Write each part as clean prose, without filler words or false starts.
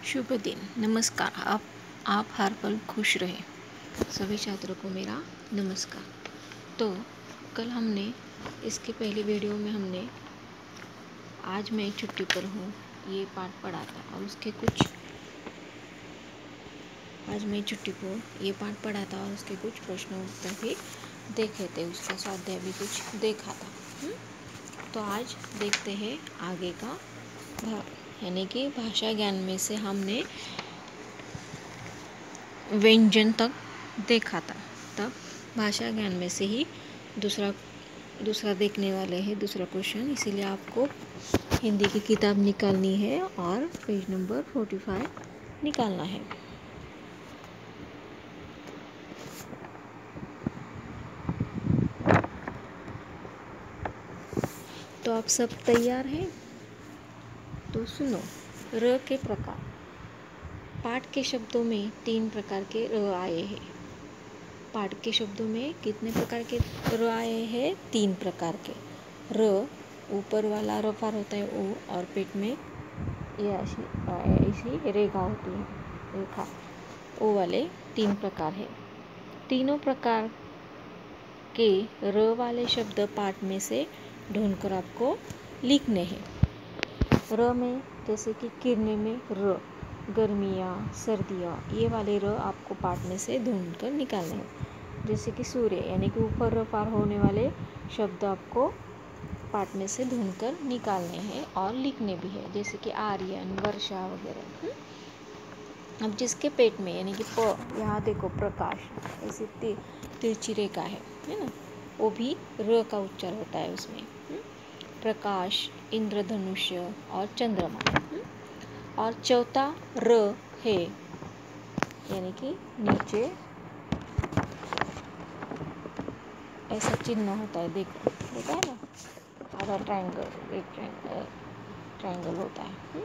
शुभ दिन, नमस्कार। आप हर पल खुश रहें। सभी छात्रों को मेरा नमस्कार। तो कल हमने इसके पहले वीडियो में हमने आज मैं छुट्टी पर हूँ ये पाठ पढ़ा था और उसके कुछ आज मैं छुट्टी पर ये पाठ पढ़ा था और उसके कुछ प्रश्न उत्तर भी देखे थे, उसका स्वाध्याय भी कुछ देखा था। तो आज देखते हैं आगे का भाग, यानी कि भाषा ज्ञान में से हमने व्यंजन तक देखा था। तब भाषा ज्ञान में से ही दूसरा देखने वाले हैं, दूसरा क्वेश्चन। इसीलिए आपको हिंदी की किताब निकालनी है और पेज नंबर 45 निकालना है। तो आप सब तैयार हैं? तो सुनो, र के प्रकार। पाठ के शब्दों में 3 प्रकार के र आए हैं। पाठ के शब्दों में कितने प्रकार के र आए हैं? 3 प्रकार के र। ऊपर वाला रफार होता है ओ, और पेट में ये ऐसी रेखा होती है, रेखा ओ वाले 3 प्रकार है। तीनों प्रकार के र वाले शब्द पाठ में से ढूंढकर आपको लिखने हैं। र में जैसे कि किरने में र, गर्मियाँ, सर्दियाँ, ये वाले र आपको पाठ में से ढूंढकर निकालने हैं। जैसे कि सूर्य, यानी कि ऊपर र पार होने वाले शब्द आपको पाठ में से ढूंढकर निकालने हैं और लिखने भी है, जैसे कि आर्यन, वर्षा वगैरह। अब जिसके पेट में, यानी कि प, यहाँ देखो प्रकाश, ऐसी तिरछी रेखा है ना, वो भी र का उच्चार होता है उसमें। प्रकाश, इंद्रधनुष्य और चंद्रमा। और चौथा र है, यानी कि नीचे ऐसा चिन्ह होता है, देखा है ना, आधा ट्रायंगल, एक ट्रायंगल होता है,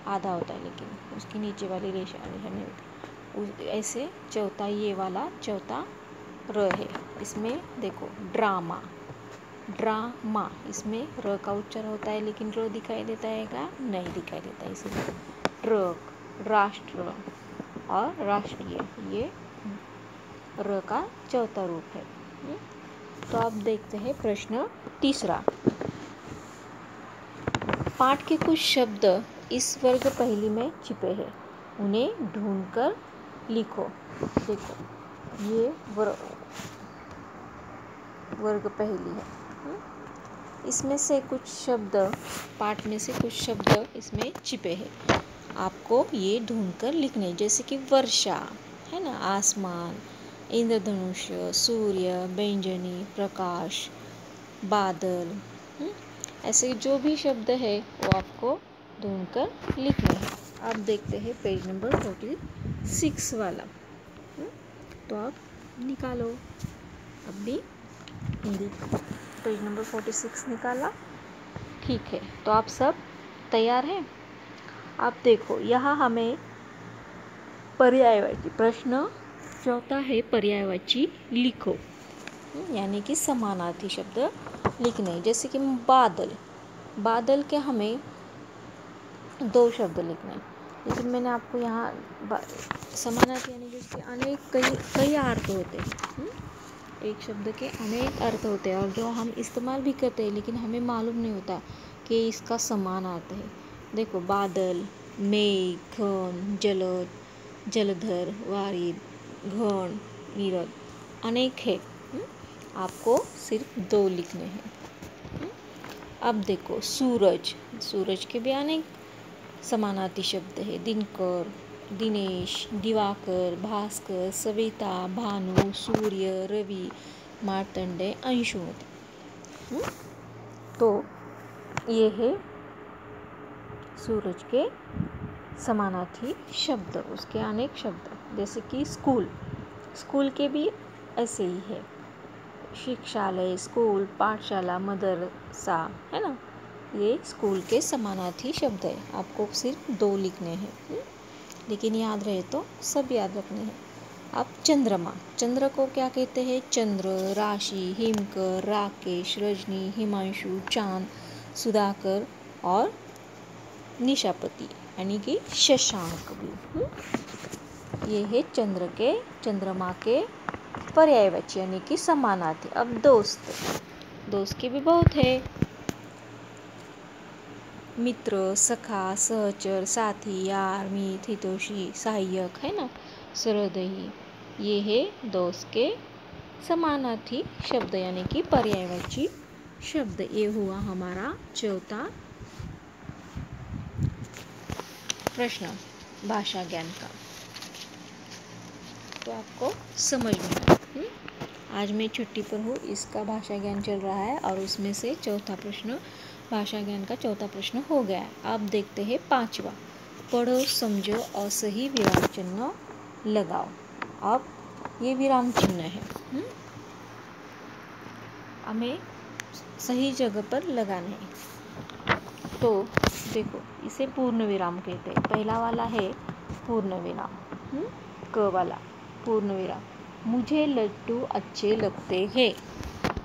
आधा होता है, लेकिन उसकी नीचे वाली रेखा नहीं होती। ऐसे चौथा, ये वाला चौथा र है। इसमें देखो ड्रामा, इसमें र का उच्चार होता है, लेकिन र दिखाई देता है क्या? नहीं दिखाई देता। इसीलिए ट्रक, राष्ट्र और राष्ट्रीय, ये र का चौथा रूप है। तो अब देखते हैं प्रश्न तीसरा। पाठ के कुछ शब्द इस वर्ग पहेली में छिपे हैं, उन्हें ढूंढकर लिखो। देखो, ये वर्ग पहेली है। इसमें से कुछ शब्द, पाठ में से कुछ शब्द इसमें छिपे हैं, आपको ये ढूंढकर लिखने। जैसे कि वर्षा है ना, आसमान, इंद्रधनुष्य, सूर्य, बैंजनी, प्रकाश, बादल। ऐसे जो भी शब्द है वो आपको ढूंढकर लिखने हैं। अब देखते हैं पेज नंबर 46 वाला। तो आप निकालो। अब भी हिंदी पेज नंबर 46 निकाला? ठीक है, तो आप सब तैयार हैं? आप देखो, यहाँ हमें पर्यायवाची, प्रश्न चौथा है, पर्यायवाची लिखो, यानी कि समानार्थी शब्द लिखने। जैसे कि बादल के हमें 2 शब्द लिखने, लेकिन मैंने आपको यहाँ समानार्थी यानी कि उसके अनेक कई अर्थ होते हैं। एक शब्द के अनेक अर्थ होते हैं और जो हम इस्तेमाल भी करते हैं, लेकिन हमें मालूम नहीं होता कि इसका समान अर्थ है। देखो, बादल, मेघ, घन, जलद, जलधर, वारिद, घन, नीरद, अनेक है। आपको सिर्फ 2 लिखने हैं। अब देखो, सूरज के भी अनेक समानार्थी शब्द है। दिनकर, दिनेश, दिवाकर, भास्कर, सविता, भानु, सूर्य, रवि, मार्तंडेय, अंशुमति। तो ये है सूरज के समानार्थी शब्द, उसके अनेक शब्द। जैसे कि स्कूल के भी ऐसे ही है, शिक्षालय, स्कूल, पाठशाला, मदरसा, है ना, ये स्कूल के समानार्थी शब्द है। आपको सिर्फ 2 लिखने हैं, लेकिन याद रहे तो सब याद रखने हैं। अब चंद्र को क्या कहते हैं? चंद्र, राशि, हिमकर, राकेश, रजनी, हिमांशु, चांद, सुधाकर और निशापति यानी कि शशांक भी। ये है चंद्रमा के पर्यायवाची यानी कि समानार्थी। अब दोस्त के भी बहुत है। मित्र, सखा, सहचर, साथी, यार, मीत, हितोषी, सहायक, है ना, सहृदयी। ये है दोस्त के समानार्थी शब्द यानी कि पर्यायवाची शब्द। ये हुआ हमारा चौथा प्रश्न भाषा ज्ञान का। तो आपको समझ में आया। आज मैं छुट्टी पर हूँ, इसका भाषा ज्ञान चल रहा है और उसमें से चौथा प्रश्न भाषा ज्ञान का चौथा प्रश्न हो गया है। अब देखते हैं पांचवा। पढ़ो, समझो और सही विराम चिन्ह लगाओ। अब ये विराम चिन्ह है, हमें सही जगह पर लगाना है। तो देखो, इसे पूर्ण विराम कहते हैं। पहला वाला है पूर्ण विराम, क वाला पूर्ण विराम। मुझे लड्डू अच्छे लगते हैं।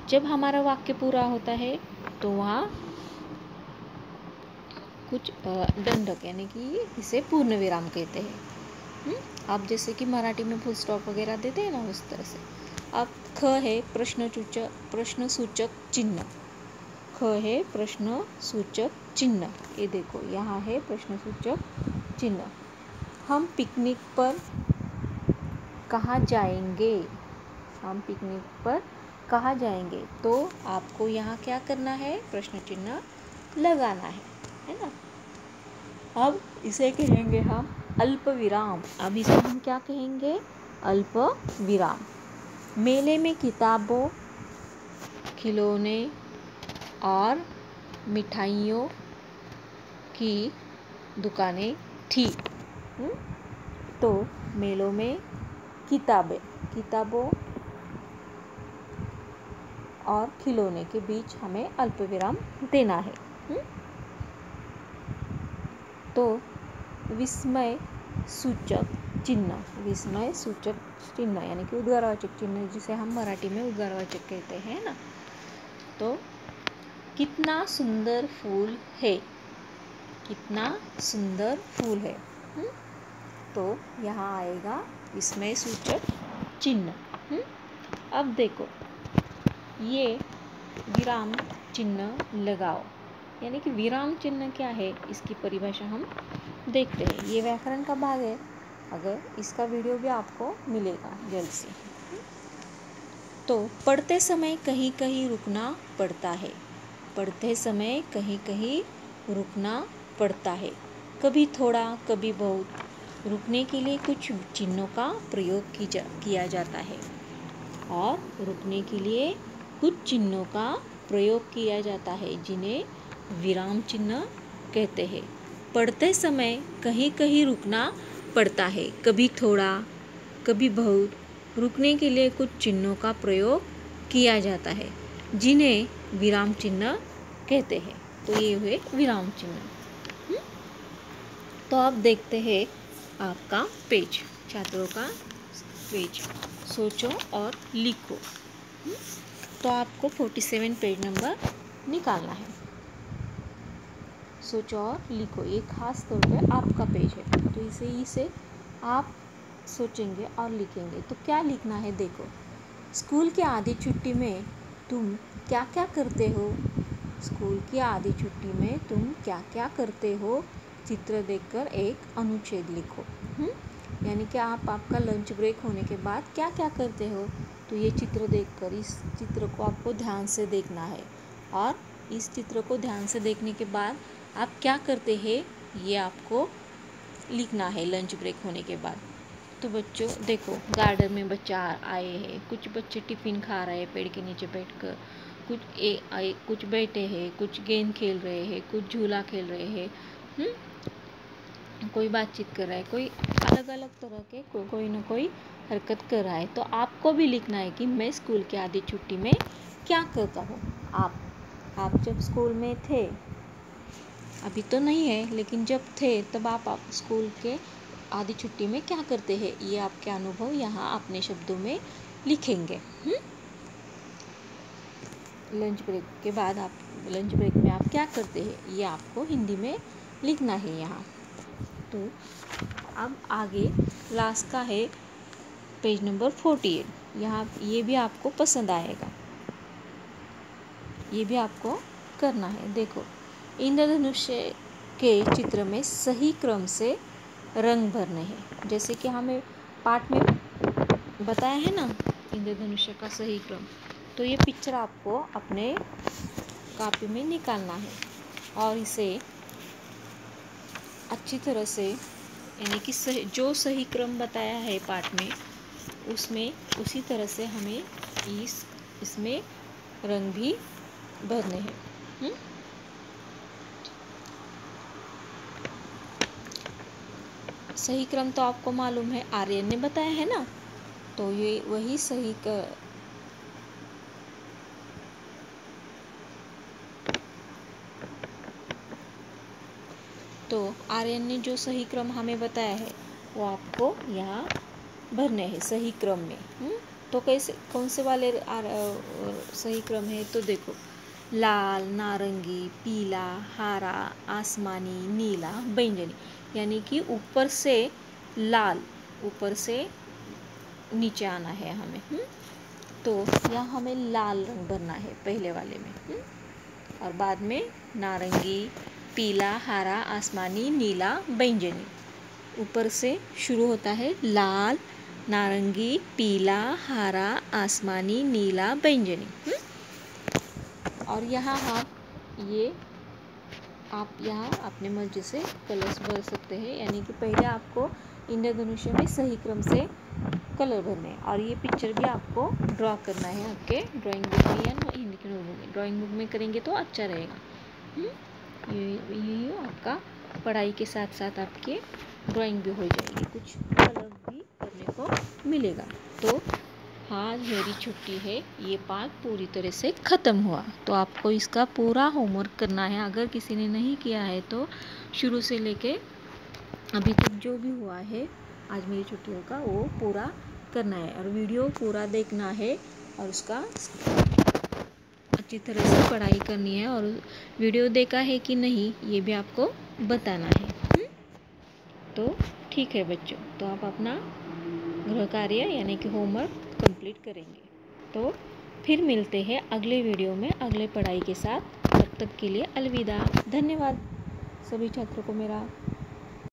जब हमारा वाक्य पूरा होता है तो वहाँ कुछ दंडक यानी कि इसे पूर्ण विराम कहते हैं। आप जैसे कि मराठी में फुल स्टॉप वगैरह देते हैं ना, उस तरह से। अब ख है प्रश्नसूचक चिन्ह। ख है प्रश्नसूचक चिन्ह। ये देखो, यहाँ है प्रश्नसूचक चिन्ह। हम पिकनिक पर कहाँ जाएंगे? हम पिकनिक पर कहाँ जाएंगे? तो आपको यहाँ क्या करना है? प्रश्न चिन्ह लगाना है ना। अब इसे कहेंगे हम अल्प विराम। अब इसे हम क्या कहेंगे? अल्प विराम। मेले में किताबों, खिलौने और मिठाइयों की दुकानें थी। तो मेलों में किताबों और खिलौने के बीच हमें अल्प विराम देना है। तो विस्मय सूचक चिन्ह यानी कि उद्गारवाचक चिन्ह, जिसे हम मराठी में उद्गारवाचक कहते हैं ना। तो कितना सुंदर फूल है। कितना सुंदर फूल है। तो यहाँ आएगा विस्मय सूचक चिन्ह। अब देखो, ये विराम चिन्ह लगाओ यानी कि विराम चिन्ह क्या है, इसकी परिभाषा हम देखते हैं। ये व्याकरण का भाग है। अगर इसका वीडियो भी आपको मिलेगा जल्द से। तो पढ़ते समय कहीं कहीं रुकना पड़ता है। पढ़ते समय कहीं कहीं रुकना पड़ता है। कभी थोड़ा, कभी बहुत। रुकने के लिए कुछ चिन्हों का प्रयोग किया जाता है। और रुकने के लिए कुछ चिन्हों का प्रयोग किया जाता है, जिन्हें विराम चिन्ह कहते हैं। पढ़ते समय कहीं कहीं रुकना पड़ता है। कभी थोड़ा, कभी बहुत। रुकने के लिए कुछ चिन्हों का प्रयोग किया जाता है, जिन्हें विराम चिन्ह कहते हैं। तो ये हुए विराम चिन्ह। तो अब देखते हैं आपका पेज, छात्रों का पेज। सोचो और लिखो। तो आपको 47 पेज नंबर निकालना है। सोचो और लिखो, ये खास तौर पे आपका पेज है। तो इसे आप सोचेंगे और लिखेंगे। तो क्या लिखना है? देखो, स्कूल की आधी छुट्टी में तुम क्या क्या करते हो? स्कूल की आधी छुट्टी में तुम क्या क्या करते हो? चित्र देखकर एक अनुच्छेद लिखो। यानी कि आपका लंच ब्रेक होने के बाद क्या क्या करते हो? तो ये चित्र देखकर, इस चित्र को आपको ध्यान से देखना है। और इस चित्र को ध्यान से देखने के बाद आप क्या करते हैं, ये आपको लिखना है लंच ब्रेक होने के बाद। तो बच्चों देखो, गार्डन में बच्चे आए हैं। कुछ बच्चे टिफ़िन खा रहे हैं पेड़ के नीचे बैठकर। कुछ बैठे हैं, कुछ गेंद खेल रहे हैं, कुछ झूला खेल रहे हैं। कोई बातचीत कर रहा है, कोई अलग अलग तरह के कोई ना कोई हरकत कर रहा है। तो आपको भी लिखना है कि मैं स्कूल की आधी छुट्टी में क्या करता हूँ। आप जब स्कूल में थे, अभी तो नहीं है, लेकिन जब थे तब आप स्कूल के आधी छुट्टी में क्या करते हैं, ये आपके अनुभव यहाँ अपने शब्दों में लिखेंगे। लंच ब्रेक के बाद लंच ब्रेक में आप क्या करते हैं, ये आपको हिंदी में लिखना है यहाँ। तो अब आगे लास्ट का है पेज नंबर 48। यहाँ ये भी आपको पसंद आएगा, ये भी आपको करना है। देखो, इंद्रधनुष्य के चित्र में सही क्रम से रंग भरने हैं। जैसे कि हमें पाठ में बताया है ना इंद्रधनुष्य का सही क्रम, तो ये पिक्चर आपको अपने कॉपी में निकालना है और इसे अच्छी तरह से, यानी कि जो सही क्रम बताया है पाठ में, उसमें उसी तरह से हमें इसमें रंग भी भरने हैं। सही क्रम तो आपको मालूम है, आर्यन ने बताया है ना, तो ये वही सही तो आर्यन ने जो सही क्रम हमें बताया है वो आपको यहाँ भरने हैं सही क्रम में। तो कैसे, कौन से वाले सही क्रम है? तो देखो, लाल, नारंगी, पीला, हरा, आसमानी, नीला, बैंगनी, यानी कि ऊपर से लाल, ऊपर से नीचे आना है हमें। तो यहाँ हमें लाल रंग भरना है पहले वाले में। और बाद में नारंगी, पीला, हरा, आसमानी, नीला, बैंगनी। ऊपर से शुरू होता है लाल, नारंगी, पीला, हरा, आसमानी, नीला, बैंगनी। और यहाँ आप यहाँ अपने मर्जी से कलर्स भर सकते हैं, यानी कि पहले आपको इंद्रधनुष्य में सही क्रम से कलर भरने हैं। और ये पिक्चर भी आपको ड्रॉ करना है आपके ड्राइंग बुक में या हिंदी की नोटबुक में। ड्राइंग बुक में करेंगे तो अच्छा रहेगा। ये आपका पढ़ाई के साथ साथ आपके ड्राइंग भी हो जाएगी, कुछ कलर भी करने को मिलेगा। तो आज मेरी छुट्टी है, ये पाठ पूरी तरह से ख़त्म हुआ। तो आपको इसका पूरा होमवर्क करना है। अगर किसी ने नहीं किया है तो शुरू से लेके अभी तक जो भी हुआ है आज मेरी छुट्टियों का, वो पूरा करना है और वीडियो पूरा देखना है और उसका अच्छी तरह से पढ़ाई करनी है। और वीडियो देखा है कि नहीं ये भी आपको बताना है। तो ठीक है बच्चों, तो आप अपना गृह कार्य यानी कि होमवर्क कंप्लीट करेंगे। तो फिर मिलते हैं अगले वीडियो में अगले पढ़ाई के साथ। तब तक के लिए अलविदा। धन्यवाद सभी छात्रों को मेरा।